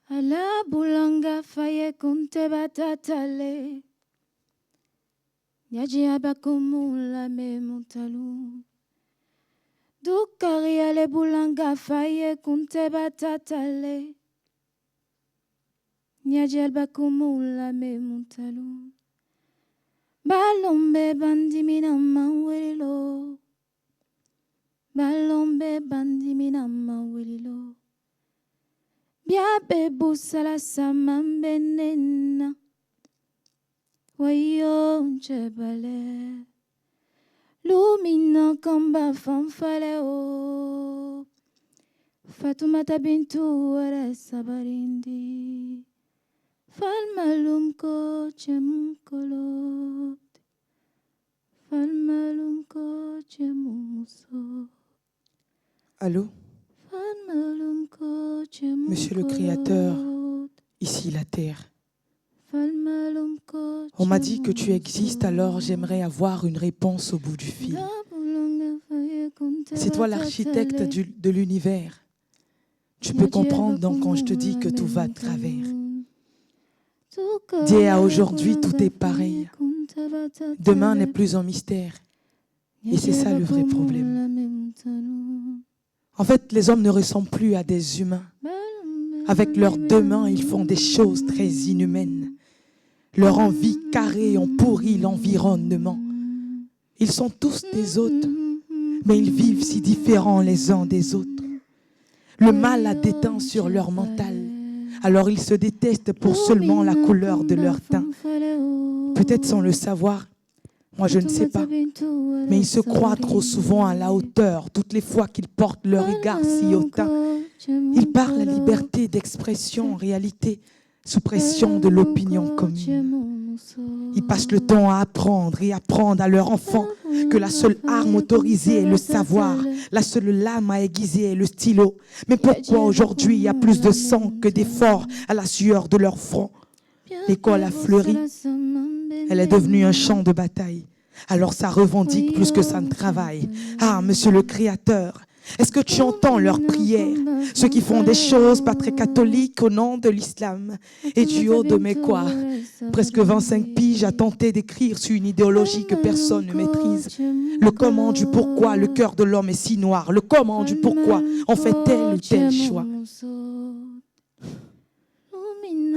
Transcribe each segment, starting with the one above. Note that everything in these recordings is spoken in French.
Ala bulanga faye kunte batatale. Nyaji abakumula me montalu. Dukari ale bulanga faye kunte batatale. Nyaji abakumula me montalu. Balombe bandimina mawelilo. Balombe bandimina mawelilo. Biabe busala samambe nena. Wayo njebale. Lumina kamba fanfale o. Fatumata bintu wale sabarindi. Falmalum ko chemkolot. Falmalum ko chemuso. Allô? Monsieur le Créateur, ici la terre. On m'a dit que tu existes, alors j'aimerais avoir une réponse au bout du fil. C'est toi l'architecte de l'univers. Tu peux comprendre donc quand je te dis que tout va de travers. D'hier à aujourd'hui, tout est pareil. Demain n'est plus un mystère. Et c'est ça le vrai problème. En fait, les hommes ne ressemblent plus à des humains. Avec leurs deux mains, ils font des choses très inhumaines. Leur envie carrée ont pourri l'environnement. Ils sont tous des autres, mais ils vivent si différents les uns des autres. Le mal a déteint sur leur mental. Alors ils se détestent pour seulement la couleur de leur teint. Peut-être sans le savoir, moi je ne sais pas. Mais ils se croient trop souvent à la hauteur, toutes les fois qu'ils portent leur regard si hautain. Ils parlent la liberté d'expression en réalité, sous pression de l'opinion commune. Ils passent le temps à apprendre et apprendre à leurs enfants que la seule arme autorisée est le savoir, la seule lame à aiguiser est le stylo. Mais pourquoi aujourd'hui il y a plus de sang que d'efforts à la sueur de leur front? L'école a fleuri, elle est devenue un champ de bataille. Alors ça revendique plus que ça ne travaille. Ah, Monsieur le Créateur, est-ce que tu entends leurs prières? Ceux qui font des choses pas très catholiques au nom de l'islam. Et du haut de mes quoi? Presque 25 piges à tenter d'écrire sur une idéologie que personne ne maîtrise. Le comment du pourquoi le cœur de l'homme est si noir. Le comment du pourquoi on fait tel ou tel choix.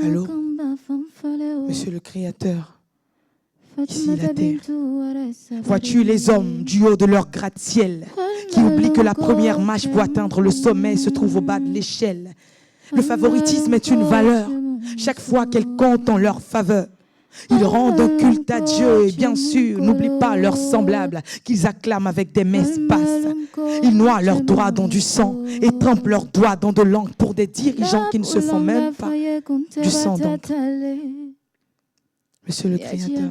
Allô? Monsieur le Créateur, ici la terre. Vois-tu les hommes du haut de leur gratte-ciel qui oublient que la première marche pour atteindre le sommet se trouve au bas de l'échelle. Le favoritisme est une valeur chaque fois qu'elle compte en leur faveur. Ils rendent un culte à Dieu et bien sûr n'oublient pas leurs semblables qu'ils acclament avec des messes basses. Ils noient leurs doigts dans du sang et trempent leurs doigts dans de l'encre pour des dirigeants qui ne se font même pas du sang d'encre. Monsieur le Créateur,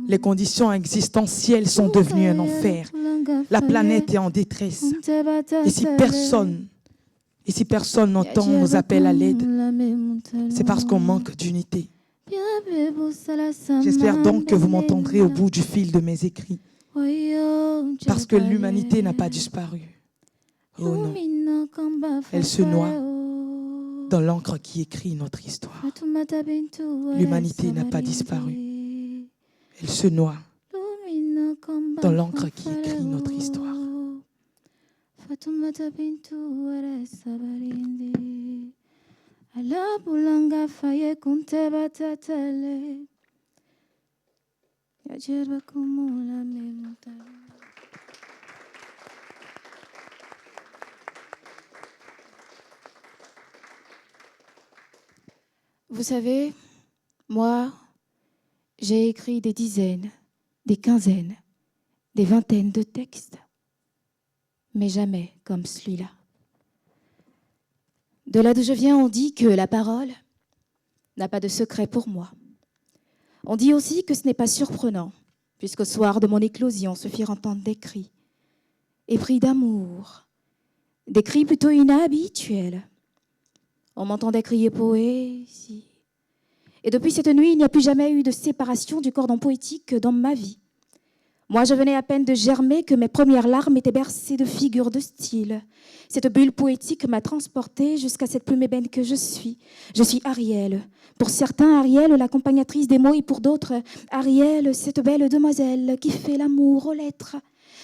les conditions existentielles sont devenues un enfer. La planète est en détresse. Et si personne n'entend nos appels à l'aide, c'est parce qu'on manque d'unité. J'espère donc que vous m'entendrez au bout du fil de mes écrits. Parce que l'humanité n'a pas disparu. Oh non, elle se noie dans l'encre qui écrit notre histoire. L'humanité n'a pas disparu. Elle se noie dans l'encre qui écrit notre histoire. Vous savez, moi, j'ai écrit des dizaines, des quinzaines, des vingtaines de textes, mais jamais comme celui-là. De là d'où je viens, on dit que la parole n'a pas de secret pour moi. On dit aussi que ce n'est pas surprenant, puisqu'au soir de mon éclosion se firent entendre des cris, épris d'amour, des cris plutôt inhabituels. On m'entendait crier poésie. Et depuis cette nuit, il n'y a plus jamais eu de séparation du cordon poétique dans ma vie. Moi, je venais à peine de germer que mes premières larmes étaient bercées de figures de style. Cette bulle poétique m'a transportée jusqu'à cette plume ébène que je suis. Je suis Ariel. Pour certains, Ariel, l'accompagnatrice des mots, et pour d'autres, Ariel, cette belle demoiselle qui fait l'amour aux lettres.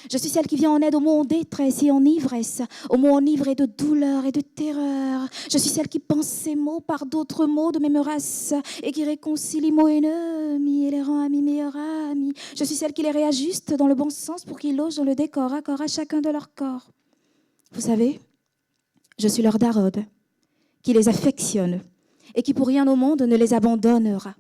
Je suis celle qui vient en aide aux mots en détresse et en ivresse, aux mots enivrés de douleur et de terreur. Je suis celle qui pense ces mots par d'autres mots de même race et qui réconcilie mots ennemis et les rend amis meilleurs amis. Je suis celle qui les réajuste dans le bon sens pour qu'ils logent dans le décor, accord à chacun de leur corps. Vous savez, je suis leur Darode, qui les affectionne et qui pour rien au monde ne les abandonnera.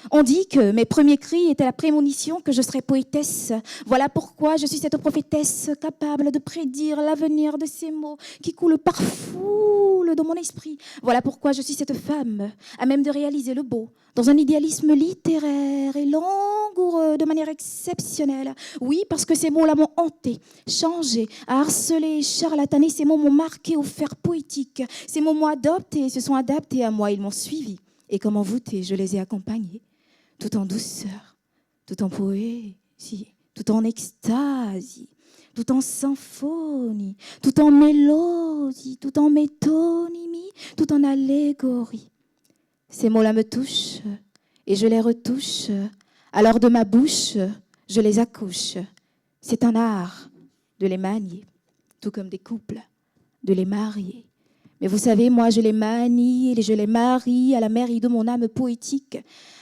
On dit que mes premiers cris étaient la prémonition que je serais poétesse. Voilà pourquoi je suis cette prophétesse capable de prédire l'avenir de ces mots qui coulent par foule dans mon esprit. Voilà pourquoi je suis cette femme à même de réaliser le beau dans un idéalisme littéraire et langoureux de manière exceptionnelle. Oui, parce que ces mots-là m'ont hanté, changé, harcelé, charlatané. Ces mots m'ont marqué au fer poétique. Ces mots m'ont adopté, se sont adaptés à moi. Ils m'ont suivi. Et comme envoûté, je les ai accompagnés. Tout en douceur, tout en poésie, tout en extasie, tout en symphonie, tout en mélodie, tout en métonymie, tout en allégorie. Ces mots-là me touchent et je les retouche. Alors de ma bouche, je les accouche. C'est un art de les manier, tout comme des couples, de les marier. Mais vous savez, moi, je les manie et je les marie à la mairie de mon âme poétique.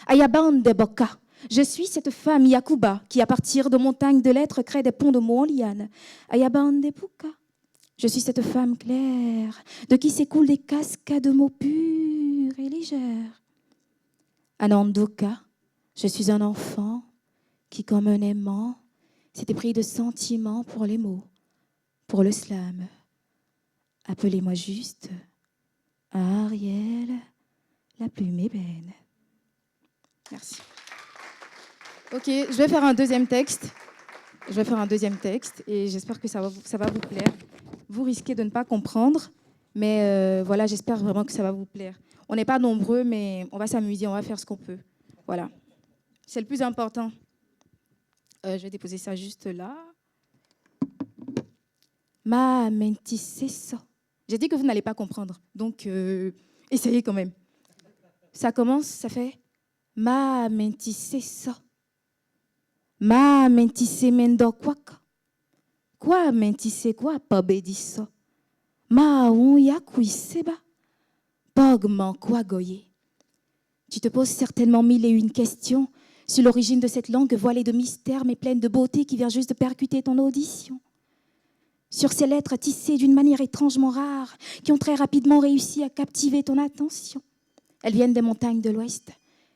Ayabande Boka. Je suis cette femme Yakuba qui, à partir de montagnes de lettres, crée des ponts de mots en liane. Ayabande Boka. Je suis cette femme claire de qui s'écoulent des cascades de mots purs et légères. Anandoka. Je suis un enfant qui, comme un aimant, s'était pris de sentiments pour les mots, pour le slam. Appelez-moi juste Ariel, la plume ébène. Merci. Ok, je vais faire un deuxième texte. Et j'espère que ça va vous plaire. Vous risquez de ne pas comprendre, mais voilà, j'espère vraiment que ça va vous plaire. On n'est pas nombreux, mais on va s'amuser, on va faire ce qu'on peut. Voilà. C'est le plus important. Je vais déposer ça juste là. Ma mentisse. J'ai dit que vous n'allez pas comprendre, donc essayez quand même. Ça commence, ça fait ma mentisse. Ma mentisse mendo kwaka. Quoi mentisse quoi pas bédissa. Ma on ya kuiseba. Pogman quoi goye. Tu te poses certainement mille et une questions sur l'origine de cette langue voilée de mystère mais pleine de beauté qui vient juste de percuter ton audition. Sur ces lettres tissées d'une manière étrangement rare, qui ont très rapidement réussi à captiver ton attention. Elles viennent des montagnes de l'Ouest,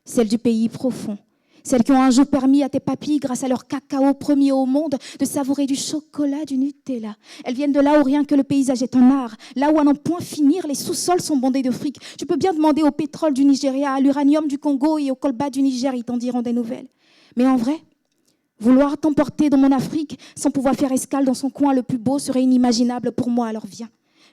celles du pays profond, celles qui ont un jour permis à tes papilles, grâce à leur cacao premier au monde, de savourer du chocolat, du Nutella. Elles viennent de là où rien que le paysage est un art, là où à n'en point finir, les sous-sols sont bondés de fric. Tu peux bien demander au pétrole du Nigeria, à l'uranium du Congo et au colba du Niger, ils t'en diront des nouvelles. Mais en vrai, vouloir t'emporter dans mon Afrique sans pouvoir faire escale dans son coin le plus beau serait inimaginable pour moi. Alors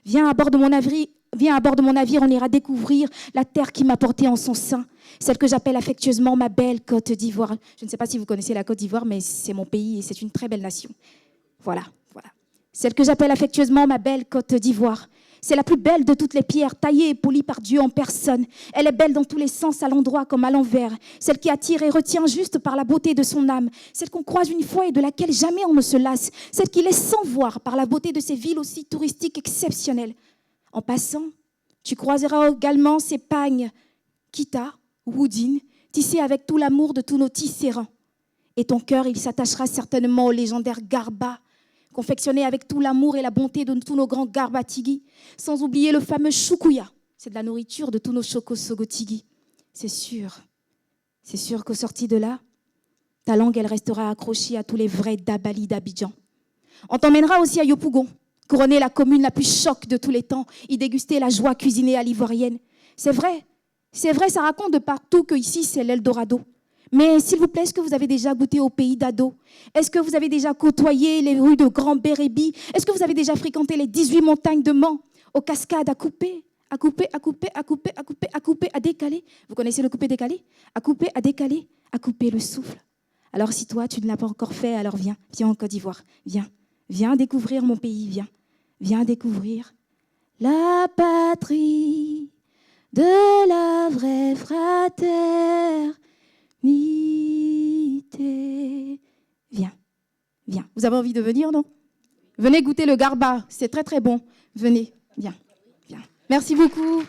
viens à bord de mon navire, on ira découvrir la terre qui m'a portée en son sein, celle que j'appelle affectueusement ma belle Côte d'Ivoire. Je ne sais pas si vous connaissez la Côte d'Ivoire, mais c'est mon pays et c'est une très belle nation. Voilà. Celle que j'appelle affectueusement ma belle Côte d'Ivoire. C'est la plus belle de toutes les pierres, taillées et polies par Dieu en personne. Elle est belle dans tous les sens, à l'endroit comme à l'envers. Celle qui attire et retient juste par la beauté de son âme. Celle qu'on croise une fois et de laquelle jamais on ne se lasse. Celle qui laisse sans voir par la beauté de ces villes aussi touristiques exceptionnelles. En passant, tu croiseras également ces pagnes, Kita, Woodin, tissées avec tout l'amour de tous nos tisserands. Et ton cœur, il s'attachera certainement au légendaire Garba, confectionné avec tout l'amour et la bonté de tous nos grands Garbatigi, sans oublier le fameux Choukouya. C'est de la nourriture de tous nos Chokosogotigi. C'est sûr qu'au sorti de là, ta langue, elle restera accrochée à tous les vrais Dabali d'Abidjan. On t'emmènera aussi à Yopougon, couronner la commune la plus choc de tous les temps, y déguster la joie cuisinée à l'ivoirienne. C'est vrai, ça raconte de partout que ici c'est l'Eldorado. Mais s'il vous plaît, est-ce que vous avez déjà goûté au pays d'Ado? Est-ce que vous avez déjà côtoyé les rues de Grand Bérébi? Est-ce que vous avez déjà fréquenté les 18 montagnes de Mans, aux cascades à couper, à décaler? Vous connaissez le couper décalé? À couper, à décaler, à couper le souffle, Alors si toi, tu ne l'as pas encore fait, alors viens en Côte d'Ivoire. Viens découvrir mon pays, viens découvrir la patrie de la vraie fraternité. Viens. Vous avez envie de venir, non? Venez goûter le garba, c'est très très bon. Venez, viens. Merci beaucoup.